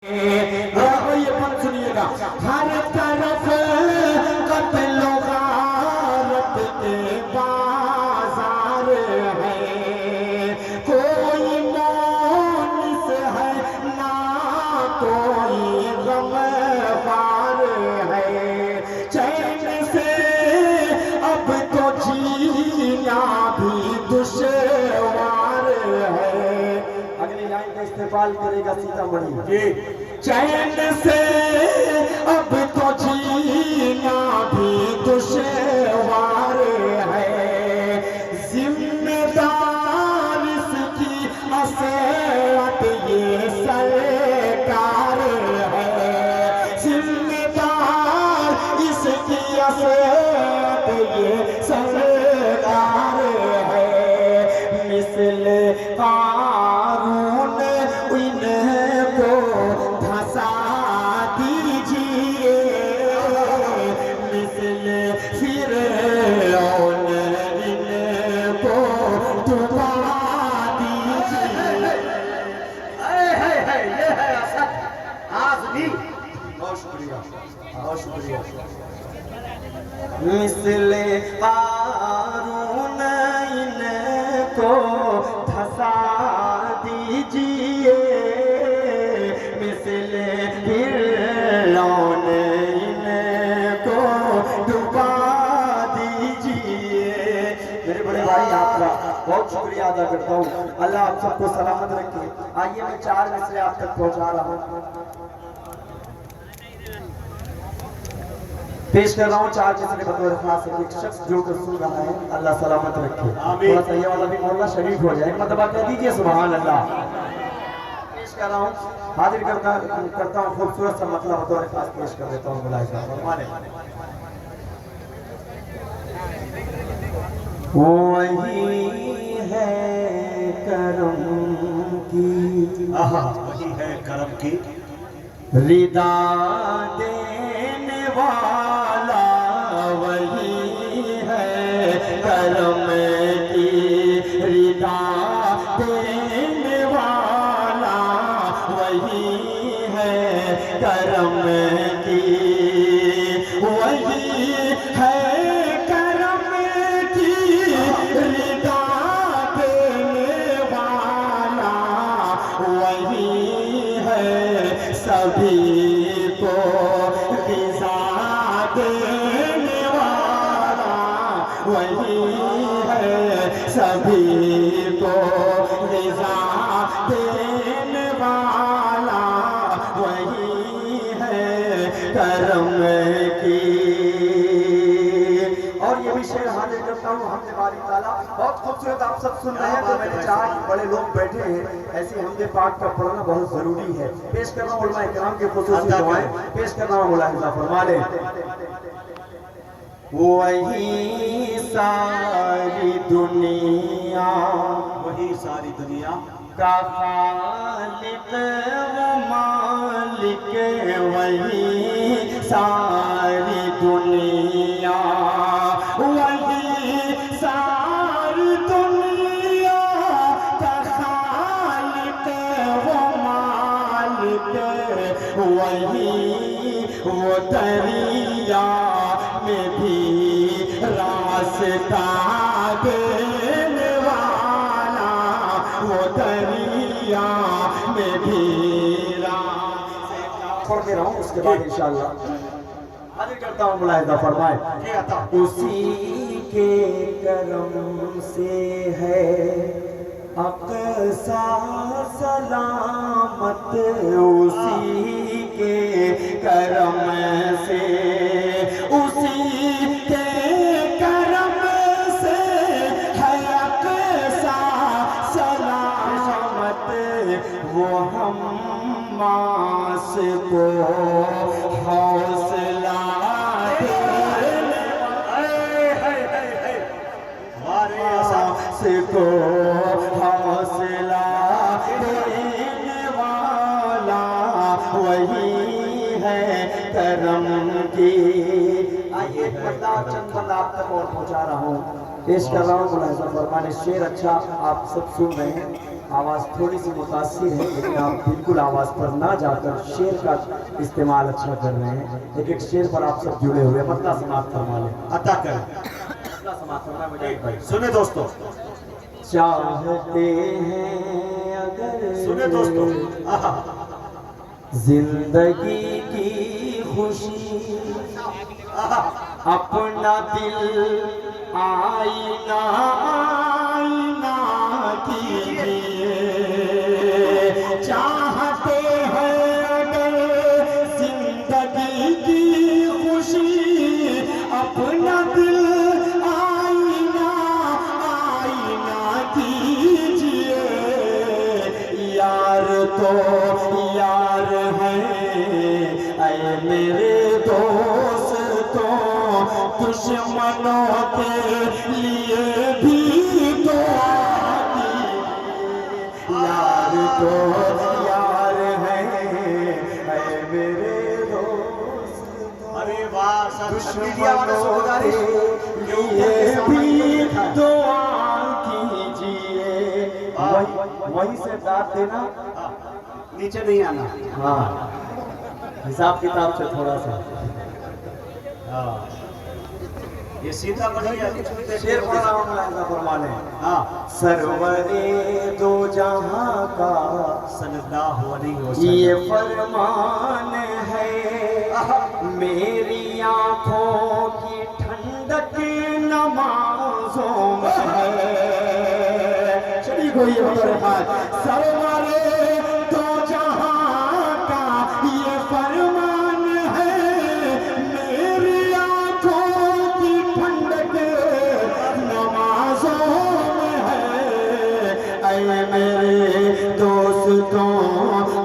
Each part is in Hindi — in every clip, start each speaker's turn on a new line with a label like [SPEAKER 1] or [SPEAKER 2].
[SPEAKER 1] ये पद सुनिएगा। हर तरफ कत्लो गारत के बाजार है, कोई मोनिस है ना कोई गमबार है। चैन से अब तो जीना भी दुश्वार है। अगली लाइन का इस्तेमाल करेगा सीतामढ़ी जी। चैन से अब तो जीना भी दुश्वार है, जिम्मेदार इसकी असरत ये सरकार है, जिम्मेदार इसकी असरत ये सरकार है। मिसल कारून इनको धसा दीजिए, मिसल फिरौन इनको डुबा दीजिए।
[SPEAKER 2] ये है असद आज भी। बहुत शुक्रिया, बहुत शुक्रिया।
[SPEAKER 1] मिसल कारून इनको धसा दीजिए, मिसल फिरौन इनको डुबा दीजिए।
[SPEAKER 2] मेरे बड़े भाई आपका बहुत शुक्रिया अदा करता हूँ। अल्लाह आप सबको सलामत रखे। आइए मैं 4 मिसरे आप तक पहुँचा रहा हूँ, पेश कर रहा हूँ 4 मिसरे बतौर खास। एक शख्स जो कर सुन रहा है, अल्लाह सलामत रखे। थोड़ा सा ये वाला भी मोहल्ला शरीफ हो जाए, मतलब कह दीजिए सुभान अल्लाह। पेश कर रहा हूँ, हाजिर करता हूँ खूबसूरत सा मतलब बतौर खास पेश कर देता हूँ। मुलाहिजा फरमाने।
[SPEAKER 1] वही है करम की,
[SPEAKER 2] वही है करम की
[SPEAKER 1] रिदा देने वाला, वही है करम की रिदा देने वाला, वही है करम की, वही है करम की रिदा देने वाला, वही है सभी को ग़िज़ा देने वाला, वही है सभी को ग़िज़ा देने वाला, वही है करम की।
[SPEAKER 2] और ये भी शेर हाजिर करता हूँ। हमदे बारी ताला बहुत खूबसूरत आप सब सुन रहे हैं, तो मैंने चाहा कि बड़े लोग बैठे हैं, ऐसे हमदे पाक का पढ़ना बहुत जरूरी है। पेश कर रहा हूँ उलमा इकराम के खुसूसी दुआएं, पेश कर रहा हूँ। मुलाहिजा फरमा ले।
[SPEAKER 1] वही सारी दुनिया,
[SPEAKER 2] वही सारी दुनिया
[SPEAKER 1] का खालिक व मालिक, वही सारी दुनिया, वही सारी दुनिया का खालिक व मालिक, वही वो दरिया में भी रास्ता देने वाला, वो दरिया में भी
[SPEAKER 2] पढ़ दे रहा हूँ, उसके बाद इंशाअल्लाह हाजिर करता हूँ। मुलाहिजा फरमाए।
[SPEAKER 1] उसी के करम से है अक़सा सलामत, उसी के करम से, उसी के करम से है अक़सा सलामत, वो हम्मास को हौसला को हौसला देने वाला, वही है करम की।
[SPEAKER 2] आइए चंद बंदा आप तक और पहुंचा रहा हूँ, पेश कर रहा हूँ। मुलाहिजा फरमाने। शेर अच्छा आप सब सुन रहे हैं। आवाज़ थोड़ी सी मुतासिर है, लेकिन आप बिल्कुल आवाज़ पर ना जाकर शेर का इस्तेमाल अच्छा कर रहे हैं। एक एक शेर पर आप सब जुड़े हुए, मतलब समाप्त फरमा लें,
[SPEAKER 3] अता करें।
[SPEAKER 2] समाप्त फरमा मुजाहिद भाई।
[SPEAKER 3] सुने दोस्तों,
[SPEAKER 2] चाहते हैं अगर
[SPEAKER 3] सुने दोस्तों, आहा,
[SPEAKER 2] जिंदगी की खुशी
[SPEAKER 3] आहा,
[SPEAKER 1] अपना दिल आईना आईना कीजिए। चाहते हैं अगर जिंदगी की खुशी, अपना दिल आईना आईना कीजिए। यार तो यार है ऐ मेरे दोस्तों, दुश्मनों के लिए भी दुआ कीजिए। यार तो यार है ऐ मेरे दोस्तों,
[SPEAKER 3] अरे वाह सर, मीडिया वालों से
[SPEAKER 1] दुश्मनों
[SPEAKER 3] गुजारिश
[SPEAKER 1] के लिए भी दुआ कीजिए।
[SPEAKER 2] वहीं से दाद देना,
[SPEAKER 3] नीचे नहीं आना।
[SPEAKER 2] हाँ हिसाब किताब से थोड़ा सा।
[SPEAKER 3] हाँ, ये सीधा बढ़िया
[SPEAKER 2] शेर पढ़ रहा हूँ, ऐसा फरमा लें।
[SPEAKER 3] हाँ,
[SPEAKER 2] सरवरे दो जहां का
[SPEAKER 3] सल्लल्लाहु अलैहि
[SPEAKER 2] ये
[SPEAKER 3] वसल्लम।
[SPEAKER 2] फरमान है, मेरी आंखों की ठंडक नमाजों में है।
[SPEAKER 1] शरीक होइए बतौर हाथ। सरवरे दो जहां का ये फरमान है, मेरी आंखों की ठंडक नमाजों में है। ऐ मेरे दोस्तों,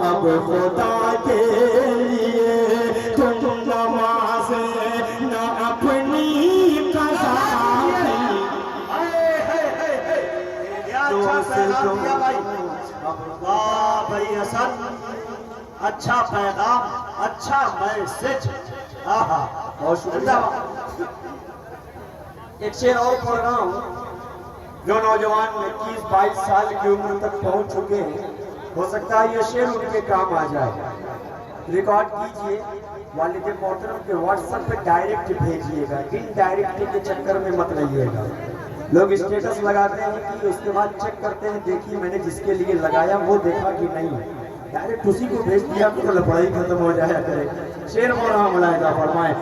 [SPEAKER 1] अब खुदा के लिए तुम नमाज न अपनी कज़ा की।
[SPEAKER 3] क्या अच्छा पैगाम दिया भाई। वाह भाई हसन, अच्छा पैगाम, अच्छा मैसेज। आहा,
[SPEAKER 2] बहुत शुक्रिया। एक शेर और पढ़ रहा हूँ। जो नौजवान 21-22 साल की उम्र तक पहुंच चुके हैं, हो सकता है ये शेर उनके काम आ जाए। रिकॉर्ड कीजिए, वालिद मोहतरम के व्हाट्सएप पे डायरेक्ट भेजिएगा, इनडायरेक्ट के चक्कर में मत रहिएगा। लोग स्टेटस लगाते हैं कि उसके बाद चेक करते हैं, देखिए मैंने जिसके लिए लगाया वो देखा कि नहीं, डायरेक्ट उसी को भेज दिया तो लड़ाई खत्म हो जाया करे। शेर बोला मुलायदा फरमाए,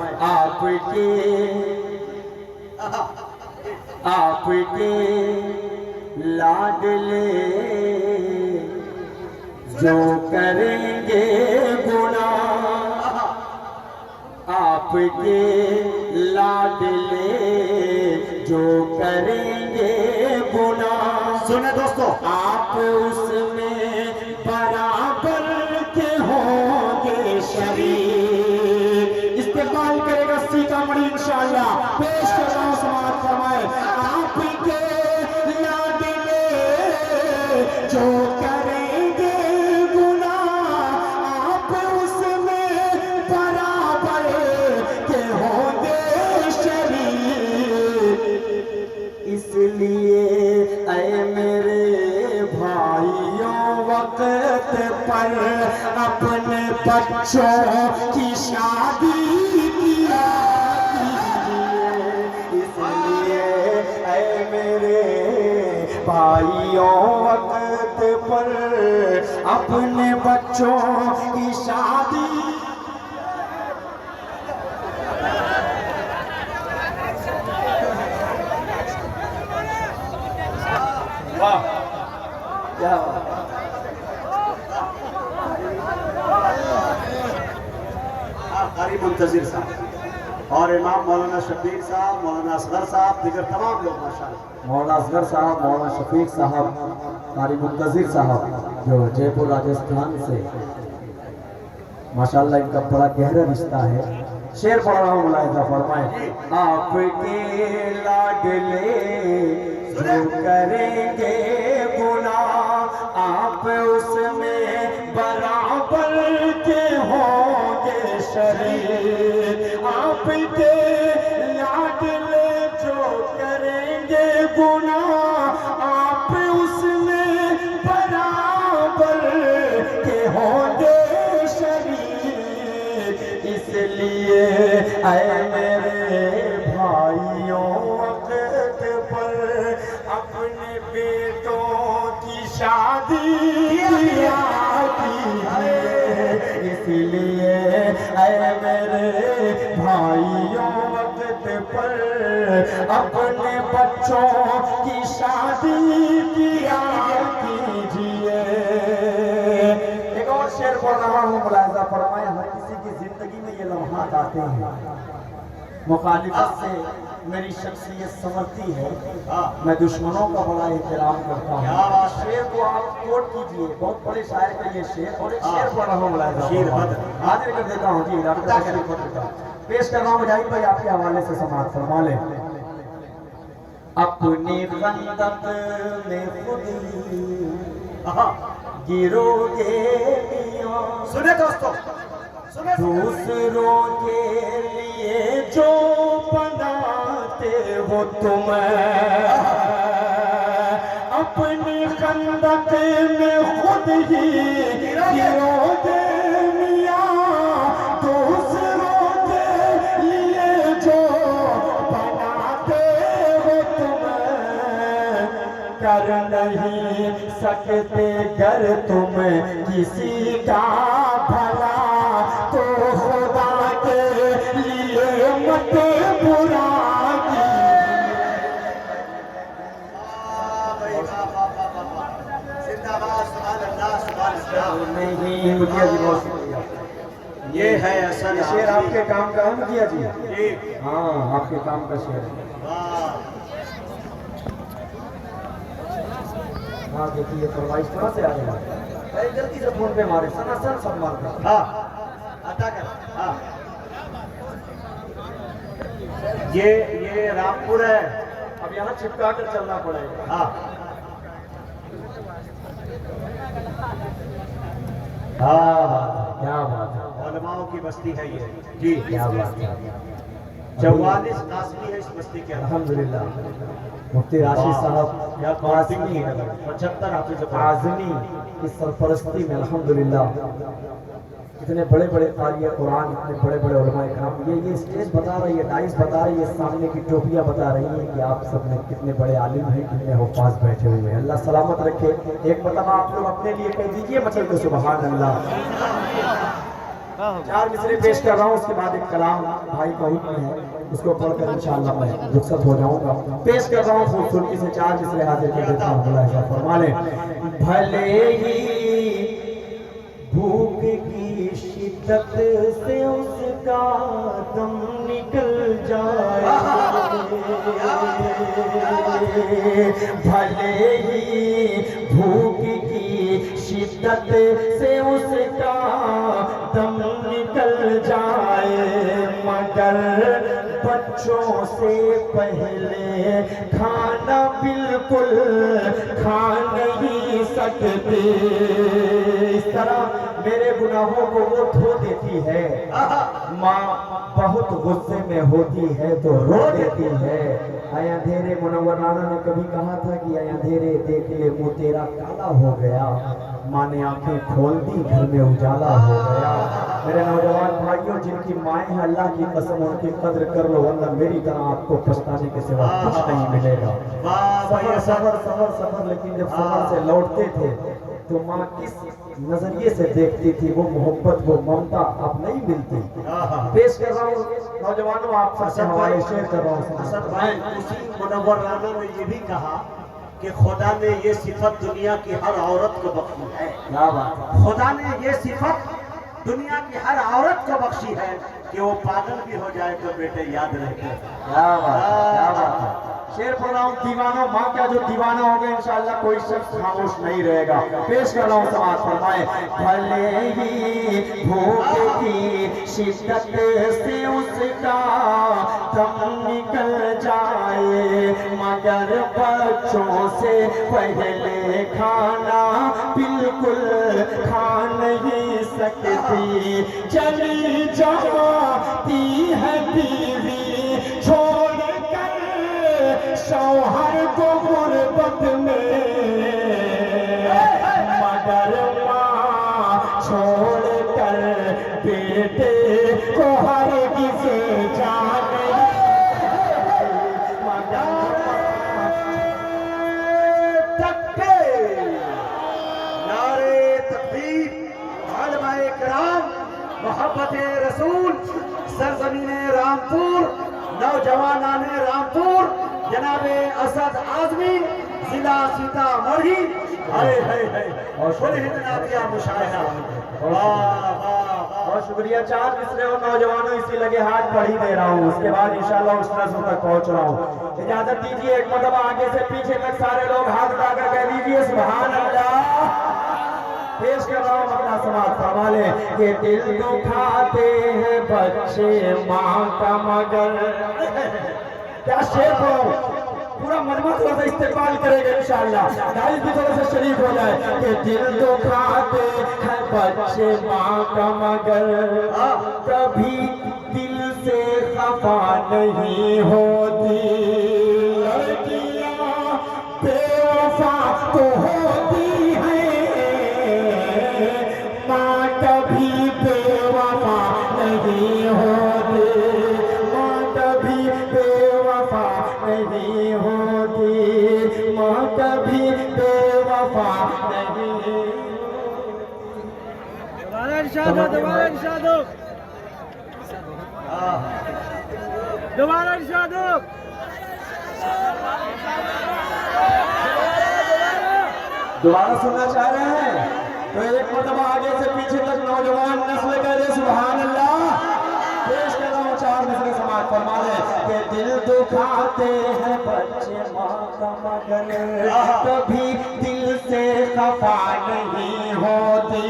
[SPEAKER 2] आपके लाडले जो करेंगे गुनाह, आपके लाडले जो करेंगे गुनाह,
[SPEAKER 3] सुने दोस्तों,
[SPEAKER 1] आप उसमें बराबर के होंगे शरीक। इस्तेमाल करेगा सीतामढ़ी इंशाअल्लाह। पेश कर रहा हूं, समाप्त फरमाए। आपके लाडले जो करेंगे गुनाह, आप उसमें बराबर के होंगे शरीक। इसलिए ऐ मेरे भाइयों, वक्त पर अपने बच्चों की शादी किया कीजिए। इसलिए ऐ मेरे भाइयों, वक्त पर अपने बच्चों की शादी।
[SPEAKER 3] वाह,
[SPEAKER 2] क्या बात।
[SPEAKER 3] कारी मुंतजिर साहब और इमाम मौलाना शबीर साहब, मौलाना असगर साहब, दीगर तमाम लोग माशाअल्लाह।
[SPEAKER 2] मौलाना असगर साहब, मौलाना शफीक साहब, कारी मुंतजिर साहब जो जयपुर राजस्थान से, माशाअल्लाह इनका बड़ा गहरा रिश्ता है। शेर पढ़ रहा हूँ, मुलायदा फरमाए। आपके लाडले जो करेंगे गुनाह, आप उसमें बराबर के होंगे शरीक। आपके लाडले जो करेंगे गुनाह, आप उसमें बराबर
[SPEAKER 1] इसलिए ऐ मेरे भाइयों वक्त पर अपने बेटों की शादी किया कीजिए। इसलिए ऐ मेरे भाइयों वक्त पर अपने बच्चों की शादी किया कीजिए। एक और शेर पढ़ रहा हूँ, मुलाहिजा फरमाए, हर किसी की जिंदगी में ये लम्हात आते हैं, मुखालिफत से मेरी शख्सियत संवरती है, मैं दुश्मनों का बड़ा एहतराम करता हूँ। शेर को आप कोट कीजिए, बहुत बड़े शायर का ये शेर, और एक शेर पढ़ रहा हूँ मुलाहिजा, शेर हाजिर कर देता हूँ जी, पेश कर रहा हूँ मुजाहिद भाई आपके हवाले से समाज फरमा ले। अपनी खंदक में खुद गिरोगे
[SPEAKER 3] सुने दोस्तों, सुने
[SPEAKER 1] दूसरों के लिए जो बनाते हो तुम, अपनी खंदक में खुद ही गिरोगे मियां। दूसरों के लिए जो बनाते हो तुम, कर नहीं सकते गर तुम किसी का भला, तो खुदा के लिए मत बुरा
[SPEAKER 2] नहीं मुखिया जी, बहुत
[SPEAKER 3] ये है असल
[SPEAKER 2] शेर आपके काम का है मुखिया जी।
[SPEAKER 3] जी।
[SPEAKER 2] हाँ, आपके काम का शेर है। हाँ देखिए, फरमाइश कहाँ से आ गया? अरे जल्दी से फोन पे मारे, सनासन सब मारते।
[SPEAKER 3] हाँ, अता कर। हाँ, ये रामपुर है।
[SPEAKER 2] अब यहाँ चिपका कर चलना पड़ेगा।
[SPEAKER 3] हाँ हाँ,
[SPEAKER 2] क्या बात है,
[SPEAKER 3] उलमाओं की बस्ती है ये जी।
[SPEAKER 2] क्या बात है।
[SPEAKER 3] 44 कासमी है इस बस्ती के अंदर।
[SPEAKER 2] अल्हम्दुलिल्लाह, मुफ्ती राशिद साहब
[SPEAKER 3] या कासमी 75 हाफिज
[SPEAKER 2] आजमी की सरपरस्ती में अल्हम्दुलिल्लाह इतने बड़े बड़े क़ारी कुरान, इतने बड़े बड़े उलमा इकराम, ये स्टेज बता रही है, डाइस बता रही है, सामने की टोपियाँ बता रही हैं कि आप सब में कितने बड़े आलिम हैं, कितने हुफ़ाज़ बैठे हुए हैं। अल्लाह सलामत रखे। एक मतलब आप लोग अपने लिए कह दीजिए मचल के सुभान अल्लाह। 4 मिसरे पेश कर रहा हूँ, उसके बाद एक कलाम भाई का हुक्म है, उसको पढ़कर इंशाअल्लाह मैं रुखसत हो जाऊंगा। पेश कर रहा हूँ खूबसूरती से 4 मिसरे हाजिर कर देता हूँ। मुलाहिजा फरमा लें। भले ही भूख की शिद्दत से उसका दम निकल जाए, भले ही भूख की शिद्दत से उसका दम निकल जाए, मगर बच्चों से पहले खाना बिल्कुल खा नहीं सकते। इस तरह मेरे गुनाहों को वो धो देती है, माँ बहुत गुस्से में होती है तो रो देती है। आय अंधेरे, मुनव्वर राना ने कभी कहा था कि आय अंधेरे देख ले मुँह तेरा काला हो गया, माँ ने आंखें खोल दी घर में उजाला हो गया। मेरे नौजवान भाइयों, जिनकी माएँ हैं अल्लाह की कसम उनकी कद्र कर लो, वरना मेरी तरह आपको पछताने के सिवा कुछ नहीं मिलेगा। सफर सफर सफर सफर, लेकिन जब सफर से लौटते थे तो माँ किस नजरिए से देखती थी, वो मोहब्बत वो ममता अब नहीं मिलती। पेश कर रहा हूँ नौजवानों, आप सबसे हवाले शेयर कर रहा हूँ।
[SPEAKER 3] असद भाई, उसी मुनव्वर राना ने ये भी कहा कि खुदा ने ये सिफत दुनिया की हर औरत को बख्शी है।
[SPEAKER 2] क्या बात है।
[SPEAKER 3] खुदा ने ये सिफत दुनिया की हर औरत को बख्शी है कि वो पागल भी हो जाए तो बेटे याद रहते हैं।
[SPEAKER 2] क्या बात है, क्या बात है। शेर पढ़ रहा हूँ, दीवानों, माँ क्या जो दीवाना हो गए इंशाअल्लाह कोई शख्स खामोश नहीं रहेगा। पेश कर रहा हूँ, समाज फरमाए। भले ही भूख की शिद्दत से उसका दम निकल जाए, मगर बच्चों से पहले खाना बिल्कुल खा नहीं सकती। चली जाती है बीवी छोड़ शौहर को गुर्बत में, मगर माँ छोड़ कर बेटे
[SPEAKER 1] को हर किसे जान
[SPEAKER 3] नारे तकबीर, उलमाए किराम, मोहब्बत रसूल, सरजमीने रामपुर, नौजवानाने रामपुर, जनाबे असद आजमी, जिला सीतामढ़ी। हाय हाय हाय, और शुरू इतना दिया मुशाहिदा।
[SPEAKER 2] बहुत शुक्रिया। 4 मिसरे और नौजवानों इसी लगे हाथ पढ़ ही दे रहा हूँ, उसके बाद इंशाल्लाह उस नस्ल तक पहुँच रहा हूँ। इजाजत दीजिए, एक मतलब आगे से पीछे तक सारे लोग हाथ उठाकर कह दीजिए सुभान अल्लाह। पेश कर रहा हूँ अपना समाज फरमाले के दिल दुखाते हैं बच्चे माँ का मगर। क्या शेर हो, पूरा मजमा थोड़ा सा इस्तेमाल करेंगे इंशाअल्लाह, गाइस भी थोड़ा सा शरीक हो जाए कि दिल दुखाते हैं बच्चे माँ का मगर कभी दिल से खफा नहीं होती, लड़कियाँ बेवफा तो होती हैं, माँ कभी बेवफा नहीं होती, माँ कभी बेवफा नहीं होती, माँ कभी बेवफा नहीं।
[SPEAKER 4] दोबारा इरशाद हो, दोबारा इरशाद हो, दोबारा इरशाद हो।
[SPEAKER 2] दोबारा सुनना चाह रहे हैं तो एक मतलब आगे से पीछे तक नौजवान नस्ल करे सुभान अल्लाह। पेश कर रहा हूँ 4 मिसरे समाज फरमाने के दिल दुखाते हैं बच्चे माँ का मगर कभी दिल से खफा नहीं होती,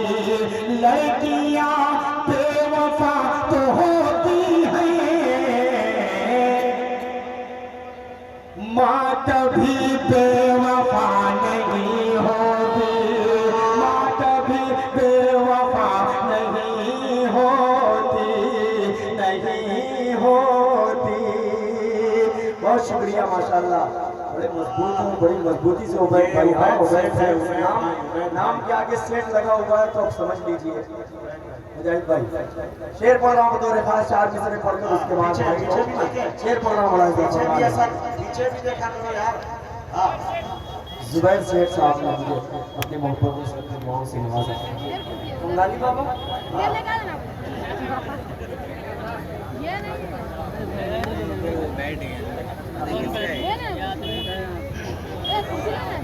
[SPEAKER 2] लड़कियाँ बेवफा तो होती हैं, माँ कभी बेवफा नहीं होती, माँ कभी बेवफा नहीं होती, नहीं होती। बहुत शुक्रिया माशाल्लाह, बड़े मजबूत हैं, बड़ी मजबूती से उबैद भाई। हाँ उबैद है, नाम के आगे सेट लगा हुआ है तो आप समझ लीजिए। मुजाहिद भाई शेर पढ़ रहा हूँ बतौर खास, 4 मिसरे पढ़कर उसके बाद शेर पढ़ रहा हूँ बड़ा
[SPEAKER 3] पीछे भी देखा करो यार। हाँ
[SPEAKER 2] जुबैर शेख साहब ने मुझे अपने मोहब्बत से मोहब्बत से नवाजा है। बंगाली बाबा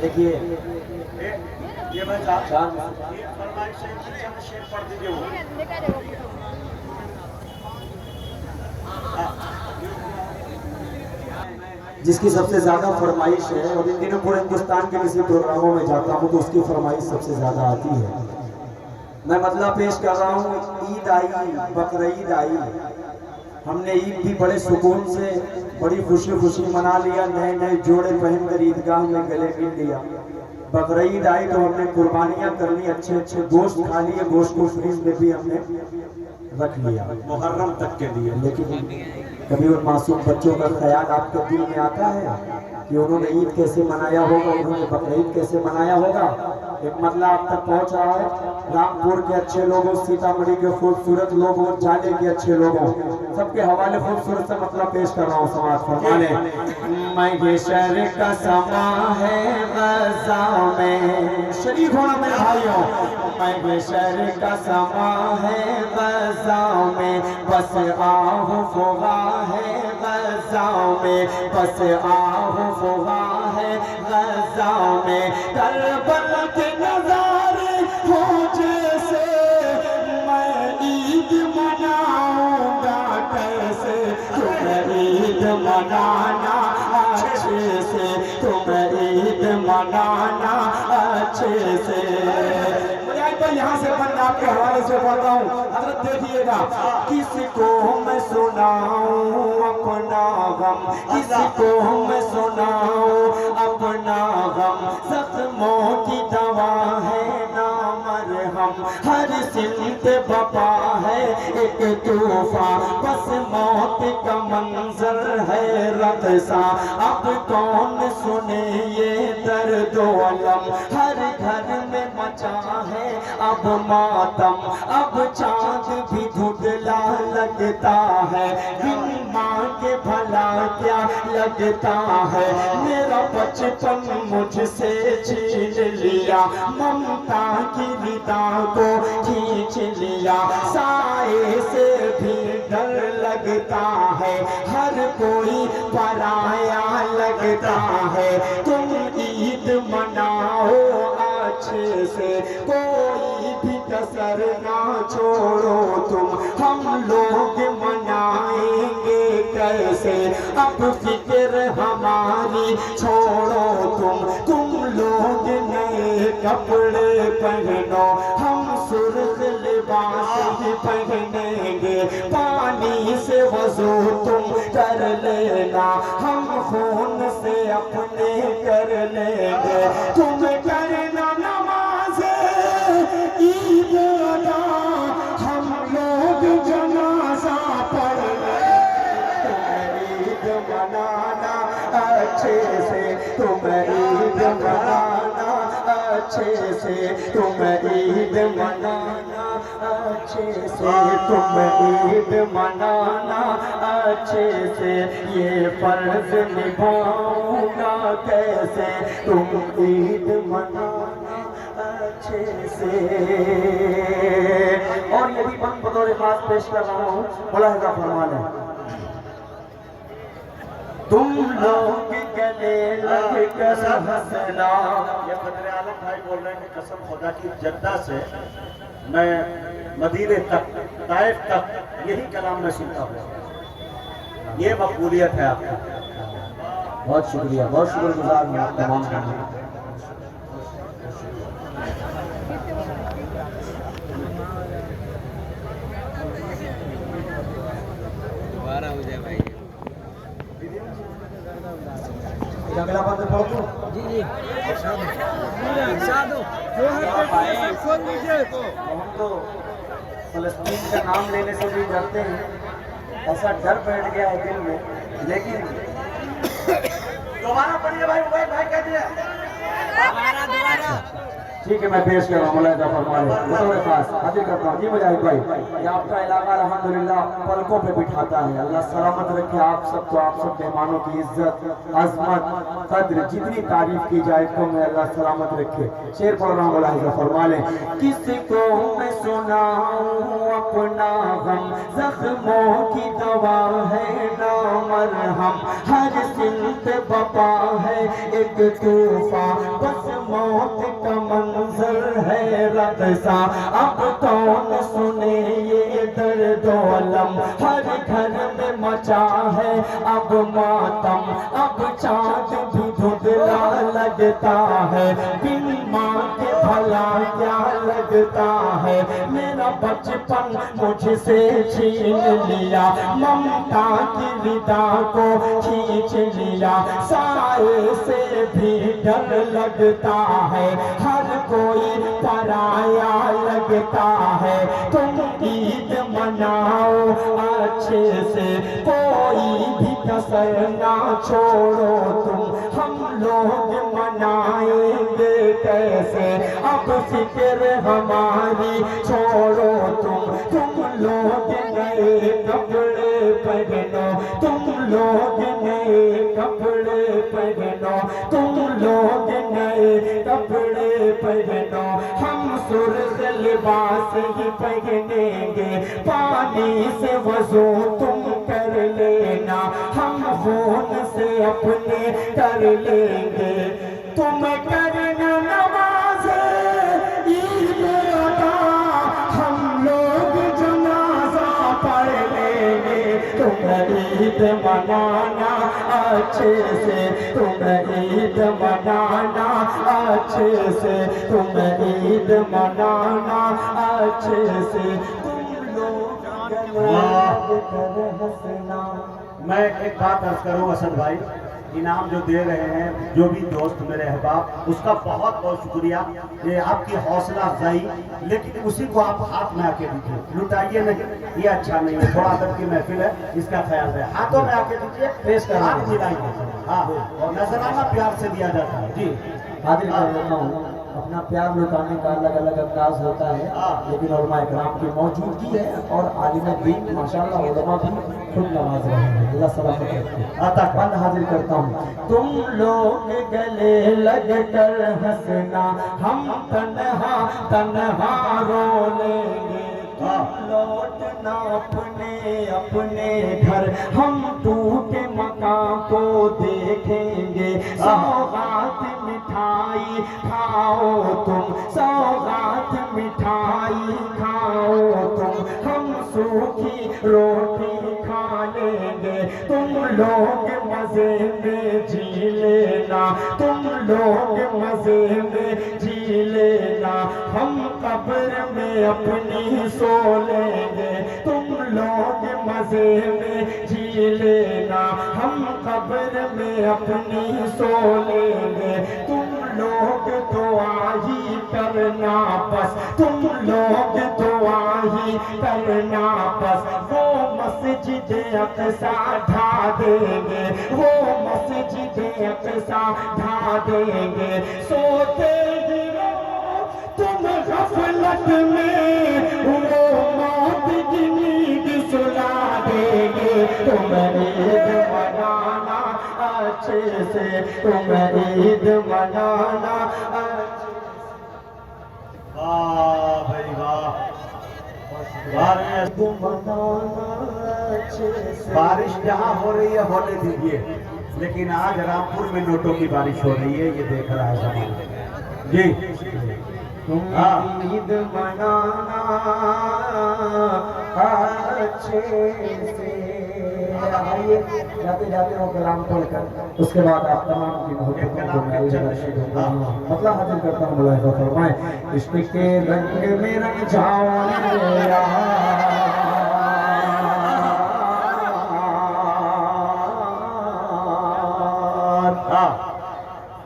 [SPEAKER 2] देखिए
[SPEAKER 3] ये मैं चाहता
[SPEAKER 2] चार
[SPEAKER 3] हूँ, ये फरमाइश है, शेर पढ़ दीजिए वो।
[SPEAKER 2] जिसकी सबसे ज्यादा फरमाइश है, और इन दिनों पूरे हिंदुस्तान के किसी प्रोग्रामों में जाता हूँ तो उसकी फरमाइश सबसे ज्यादा आती है। मैं मतलब पेश कर रहा हूँ, ईद आई, बकरीद आई, हमने ईद भी बड़े सुकून से बड़ी खुशी खुशी मना लिया, नए नए जोड़े पहनकर ईदगाह में गले मिल लिया। बकरीद आई तो हमने कुर्बानियाँ कर ली, अच्छे अच्छे गोश्त खा लिए, गोश्त को फ्रीज में भी हमने रख लिया
[SPEAKER 3] मुहर्रम तक के लिए।
[SPEAKER 2] लेकिन कभी उन मासूम बच्चों का ख्याल आपके दिल में आता है कि उन्होंने ईद कैसे मनाया होगा, उन्होंने बकरीद कैसे मनाया होगा? एक मतलब आप तक पहुंच रहा है, रामपुर के अच्छे लोगों, सीतामढ़ी के खूबसूरत लोगों, जाले के अच्छे लोगों, सबके हवाले खूबसूरत से मतलब पेश कर रहा हूँ समाज फरमाने। महशर का समा है गज़ा में, शरीक होना मेरे भाइयों, महशर का समा है गज़ा में, बस आहू फुगा है गज़ा में, बस आहू फुगा है गज़ा में, करबल के नज़ारे हो जैसे, मैं ईद मनाऊंगा कैसे, तुम ईद मनाना अच्छे से, तुम ईद मनाना अच्छे से। तो यहाँ से मैं आपके हवाले से पढ़ता हूँ, हज़रत देखिएगा। किसको मैं सुनाऊं अपना गम, किसको मैं सुनाऊं अपना गम, जख्मों की दवा है ना मरहम, हर सिमत बपा है एक तूफा, बस मौत का मंजर है रक़सा, अब कौन सुने ये दर्द अलम, हर घर में मचा है अब मातम, अब चांद भी धुंधला लग
[SPEAKER 1] लगता है, बिन माँ के भला क्या लगता है। मेरा बचपन मुझसे छीन लिया, ममता की रिदा को खींच लिया। साए से भी डर लगता है, हर कोई पराया लगता है। तुम ईद मनाओ अच्छे से, कोई भी कसर ना छोड़ो तुम। हम लोग मनाएंगे कैसे, अब फिक्र हमारी छोड़ो तुम लोग नए कपड़े पहनो, हम सुर्ख लिबास ही पहनेंगे। पानी से वजू तुम कर लेना, हम खून से अपने कर लेंगे। तुम करना नमाज ईद अदा, हम लोग जनाजा पढ़ लेंगे। ईद मनाना अच्छे से, तुम ईद मनाना अच्छे से, तुम ईद मनाना अच्छे से, तुम ईद मनाना अच्छे से। ये फर्ज निभाऊंगा कैसे, तुम ईद मनाना अच्छे से।
[SPEAKER 2] और ये भी मैं बतौर खास पेश कर रहा हूँ, मुलाहिजा फरमान है। तुम लोग गले लग कर हंसना।
[SPEAKER 3] ये बदर आलम भाई बोल रहे हैं कि कसम खुदा की जद्दा से मैं मदीने तक, ताइफ तक यही कलाम में सुनता हूँ। ये मकबूलियत है आपका।
[SPEAKER 2] बहुत शुक्रिया, बहुत शुक्रगुजार हूँ आप तमाम का।
[SPEAKER 4] दोबारा हो जाए भाई।
[SPEAKER 2] अगला बंद पढ़ो तो।
[SPEAKER 4] जी जी इरशाद हो। खोल दीजिए।
[SPEAKER 2] हम तो फलस्तीन का नाम लेने से भी डरते हैं, ऐसा डर बैठ गया है दिल में। लेकिन
[SPEAKER 3] दोबारा पढ़िए भाई, भाई कह दिया।
[SPEAKER 4] दोबारा
[SPEAKER 2] ठीक है, मैं पेश कर रहा हूँ मुलाहिजा फरमाए बतौर खास हाजिर करता हूँ। जी मुजाहिद भाई, ये आपका इलाका अल्हम्दुलिल्लाह पलकों पे बिठाता है। अल्लाह सलामत रखे आप सबको, आप सब मेहमानों की इज्जत, अजमत, कद्र जितनी तारीफ की जाए तो मैं अल्लाह सलामत रखे। शेर पढ़ रहा हूँ, मुलाहिजा फरमा लें। किसको मैं सुनाऊं अपना गम, जख्मों की दवा है ना मरहम। हर सिमत बपा है एक तूफा, बस मौत का मंजर है रक़सा। अब कौन सुने ये दर्द अलम, हर घर में मचा है अब मातम। अब चाँद भी धुंधला लगता है, बिन माँ के भला क्या लगता है। मेरा बचपन मुझसे छीन लिया, ममता की रिदा को खींच लिया। साए से भी डर लगता है, हर कोई पराया लगता है। तुम ईद मनाओ अच्छे से, कोई भी कसर ना छोड़ो तुम। हम लोग मनाएंगे कैसे, अब फिक्र हमारी छोड़ो तुम लोग नए कपड़े पहनो, तुम लोग नए कपड़े पहनो, तुम लोग नए कपड़े पहनो। हम सुर्ख लिबास ही पहनेंगे, पानी से वजू तुम कर लेना, हम खून से अपने कर लेंगे। तुम करना नमाज ईद अदा, हम लोग जनाजा पढ़ लेंगे। तुम ईद मनाना अच्छे से, तुम ईद मनाना अच्छे से, तुम ईद मनाना अच्छे से। तुम लोग कर हंसना।
[SPEAKER 3] मैं एक बात अर्ज करूँ असद भाई, इनाम जो दे रहे हैं जो भी दोस्त मेरे अहबाब, उसका बहुत बहुत शुक्रिया। ये आपकी हौसला अफजाई, लेकिन उसी को आप हाथ में आके दीजिए, लुटाइए नहीं, ये अच्छा नहीं है। थोड़ा अदब की महफिल है, इसका ख्याल है। हाथों में आके दीजिए,
[SPEAKER 2] पेश कर
[SPEAKER 3] हाथ मिलाइए। हाँ, और नजराना प्यार से दिया जाता है। जी
[SPEAKER 2] हाजिर कर देता हूँ अपना प्यार लुटाने का अलग अलग अंदाज होता है, लेकिन उलमा इकराम की मौजूदगी है और आलिम दीन माशाअल्लाह उलमा भी खुद नमाज रहे हैं। अल्लाह सलामत रखे। आता बंद हाजिर करता हूँ। तुम लोग गले लग कर हंसना, हम तन्हा तन्हा रो लेंगे, लौटना अपने अपने घर, हम टूटे मकान को देखेंगे। सौगात मिठाई खाओ तुम, सौगात मिठाई खाओ तुम, हम सूखी रोटी खा लेंगे, तुम लोग मजे में जी लेना, तुम लोग मजे में जी लेना, हम कब्र में अपनी सो लेंगे, तुम लोग मजे में जी लेना, हम कब्र में अपनी सो लेंगे, तुम लोग दुआ ही करना बस, तुम लोग दुआ ही करना बस, वो मस्जिद अक़सा ढा देंगे, वो मस्जिद अक़सा ढा देंगे, सोते ही रहो तुम गफलत में, वो मौत की नींद सुला देंगे, तुम ईद मनाना अच्छे से, तुम ईद मनाना अच्छे से।
[SPEAKER 3] वाह भाई वाह, बारिश जहाँ हो रही है होने दीजिए, लेकिन आज रामपुर में नोटों की बारिश हो रही है, ये देख रहा है जमाना जी।
[SPEAKER 2] तुम ईद मनाना अच्छे से। आइए जाते जाते वो कलाम पढ़कर उसके बाद आप तमाम की मोहब्बत को मैं नशीद होगा। मतलब हाजिर करता हूँ, मुलाहिजा फरमाएं। इश्क के रंग में रंग जाओ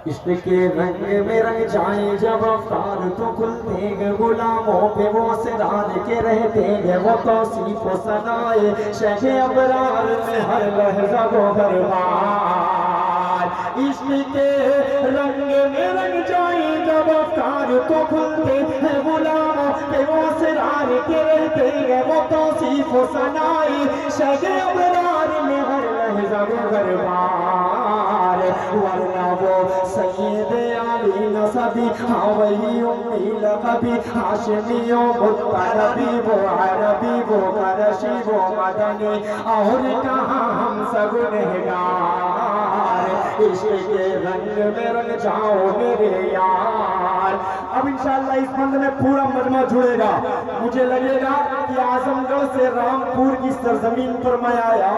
[SPEAKER 2] इश्क के रंग में रंग जाए जब अफ्तार तो खुलते हैं, गुलामों पे वो सिरार के रहते हैं, वो तौसीफ को सनाए शहे अबरार में हर लहजा वो दरबार। इश्क के रंग में रंग जाए जब अफ्तार तो खुलते हैं, गुलामों पे वो सिरार के रहते हैं, वो तौसीफ को सनाए शहे अबरार में हर लहजा वो दरबार। वरना वो सैयद आली नसबी, हाँ वही उम्मी लक़बी, हाशिमी मुत्तलबी, वो अरबी वो क़रशी वो मदनी, और कहाँ हम सब गुनहगार। इश्क के रंग में रंग जाओ मेरे यार। अब इंशाअल्लाह इस बंद में पूरा मजमा जुड़ेगा। मुझे लगेगा कि आजमगढ़ से रामपुर की सरजमीन पर मैं आया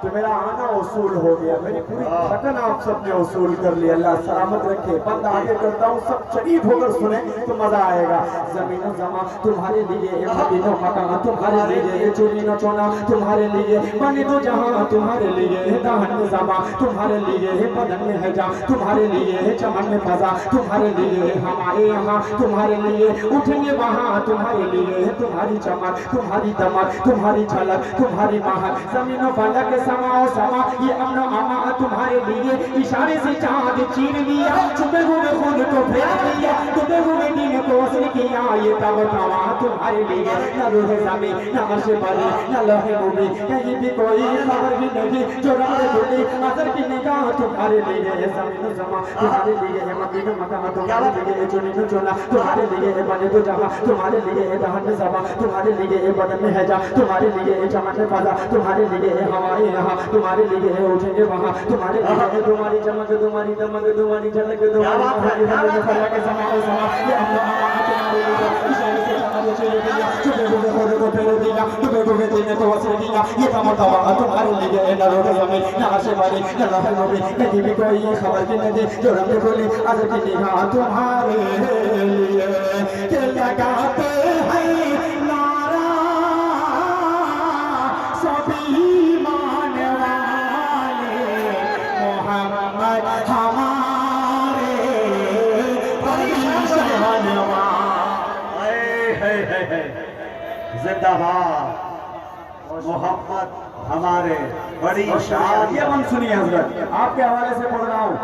[SPEAKER 2] तो मेरा आना उसूल हो गया, मेरी पूरी थकन आप सबने उसूल कर लिया। अल्लाह सलामत रखे। बंद आगे करता हूँ, सब शरीफ होकर सुने तो मजा आएगा। जमीन जमा तुम्हारे लिए, मदीनो मकान तुम्हारे लिए, चुनी न चोना तुम्हारे लिए, बने दो जहां तुम्हारे लिए, दहन जमा तुम्हारे लिए, बदन में है जा तुम्हारे लिए, चमन में फजा तुम्हारे लिए, हमारे यहाँ तुम्हारे लिए, उठेंगे वहाँ तुम्हारे लिए, तुम्हारी चमक तुम्हारी दमक तुम्हारी झलक तुम्हारी महक, जमीन फलक समाओ समा ये अमन अमा तुम्हारे लिए, इशारे से चाँद चीर लिया, छुपे हुए खुद को फेर लिया, छुपे हुए दिन को असर किया, ये तब तवा तुम्हारे लिए। न रूह ज़मीं न अर्श बरी न लौहे मुबीन, कहीं भी कोई खबर भी नहीं जो रब खुली, असर की निगाह तुम्हारे लिए, ज़मीन ज़मा तुम्हारे लिए, मदीना मकान तुम्हारे लिए, चुनी न चुना तुम्हारे लिए, बने दो जहां तुम्हारे लिए, दहन में ज़मा तुम्हारे लिए, बदन में है जा तुम्हारे लिए, चमन में फजा तुम्हारे लिए, हवाएं यहाँ तुम्हारे लिए, उठेंगे वहाँ तुम्हारे लिए, तुम्हारी चमक तुम्हारी दमक तुम्हारी झलक तुम्हारी फलक समाओ समा ये तुम्हारे लिए, इशारे से चाँद चीर दिया, छुपे हुए खुद को फेर दिया, छुपे हुए दिन को असर किया, ये तमतवा तुम्हारे लिए। न रोड ज़मीं न अर्श बरी न लौह मुबीन, कहीं भी कोई खबर की नहीं जो रब खोली, असर की निगाह तुम्हारे लिए। के लगाते हैं नारा सभी
[SPEAKER 3] जिंदाबाद मोहम्मद हमारे बड़ी शान।
[SPEAKER 2] ये मन सुनिए हजरत, आपके हवाले से पढ़ रहा हूँ।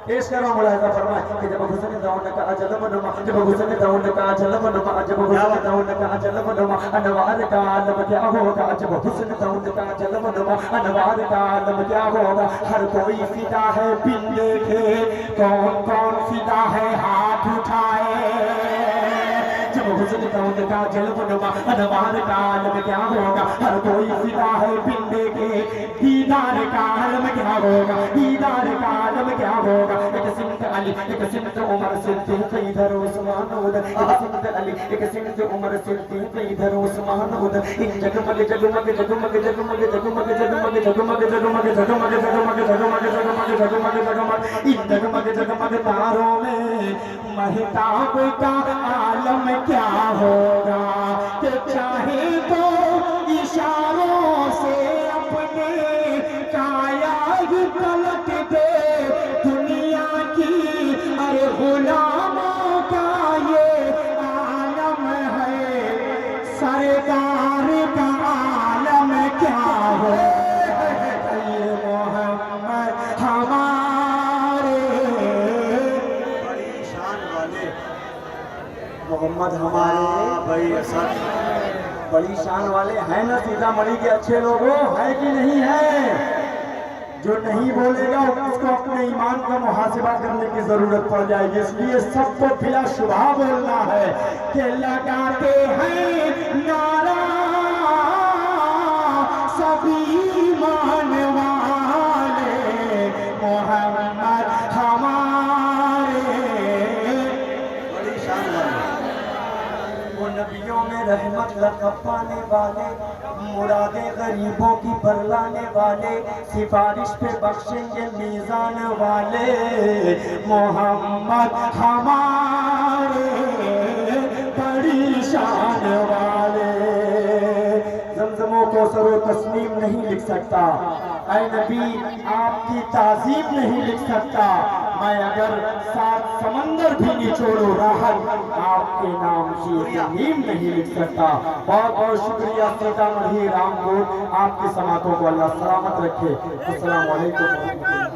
[SPEAKER 2] पेश करो मुलाहिजा फरमाए कि जब हुस्न दाऊन का अजल मनुमा, जब हुस्न दाऊन का अजल मनुमा, जब हुस्न दाऊन का अजल मनुमा, अनवार का आलम क्या होगा, जब हुस्न दाऊन का अजल मनुमा, अनवार का आलम क्या होगा। हर कोई फिदा है बिन देखे, कौन कौन फिदा है हाथ उठाए। जब हुस्न दाऊन का अजल मनुमा, अनवार का आलम क्या होगा। हर कोई फिदा है बिन देखे, दीदार का आलम क्या होगा, दीदार का आलम क्या होगा। एक सिमत अली, एक सिमत उमर सिद्दीक, इधर उस्मान उधर, एक सिमत अली, एक सिमत उमर सिद्दीक, इधर उस्मान उधर। इन जगमग जगमग जगमग जगमग जगमग जगमग जगमग जगमग जगमग जगमग जगमग जगमग जगमग जगमग इन जगमग जगमग तारों में महताब का आलम क्या होगा। कि चाहे तो इशारों से अपने काया ही पलट दे दुनिया की, अरे गुलामों का ये आलम है। सरकार का आलम क्या हो, ये मोहम्मद हमारे,
[SPEAKER 3] बड़ी शान वाले
[SPEAKER 2] मोहम्मद हमारे
[SPEAKER 3] भाई असद,
[SPEAKER 2] बड़ी शान वाले हैं ना सीतामढ़ी के अच्छे लोगों, है कि नहीं है। जो नहीं बोलेगा उसको अपने ईमान का मुहासिबा करने की जरूरत पड़ जाएगी। इसलिए सबको बिला शुबा बोलना है कि लगाते हैं नारा सभी मान वाले, मोहम्मद हमारे।
[SPEAKER 3] बड़ी शान वाले
[SPEAKER 2] वो नबियों में रहमत लक़ब पाने वाले, मुरादे गरीबों की बरलाने वाले, सिफारिश पे बख्शेंगे मीज़ान वाले, मोहम्मद हमारे बड़ी शान वाले। ज़मज़मों को सरो तस्लीम नहीं लिख सकता, ऐ नबी आपकी ताज़ीम नहीं लिख सकता। मैं अगर 7 समंदर भी निचोड़ूं राहत आपके नाम की तमीम नहीं लिख सकता। बहुत बहुत शुक्रिया सीतामढ़ी रामकोट, आपकी समातों को अल्लाह सलामत रखे। अस्सलाम वालेकुम।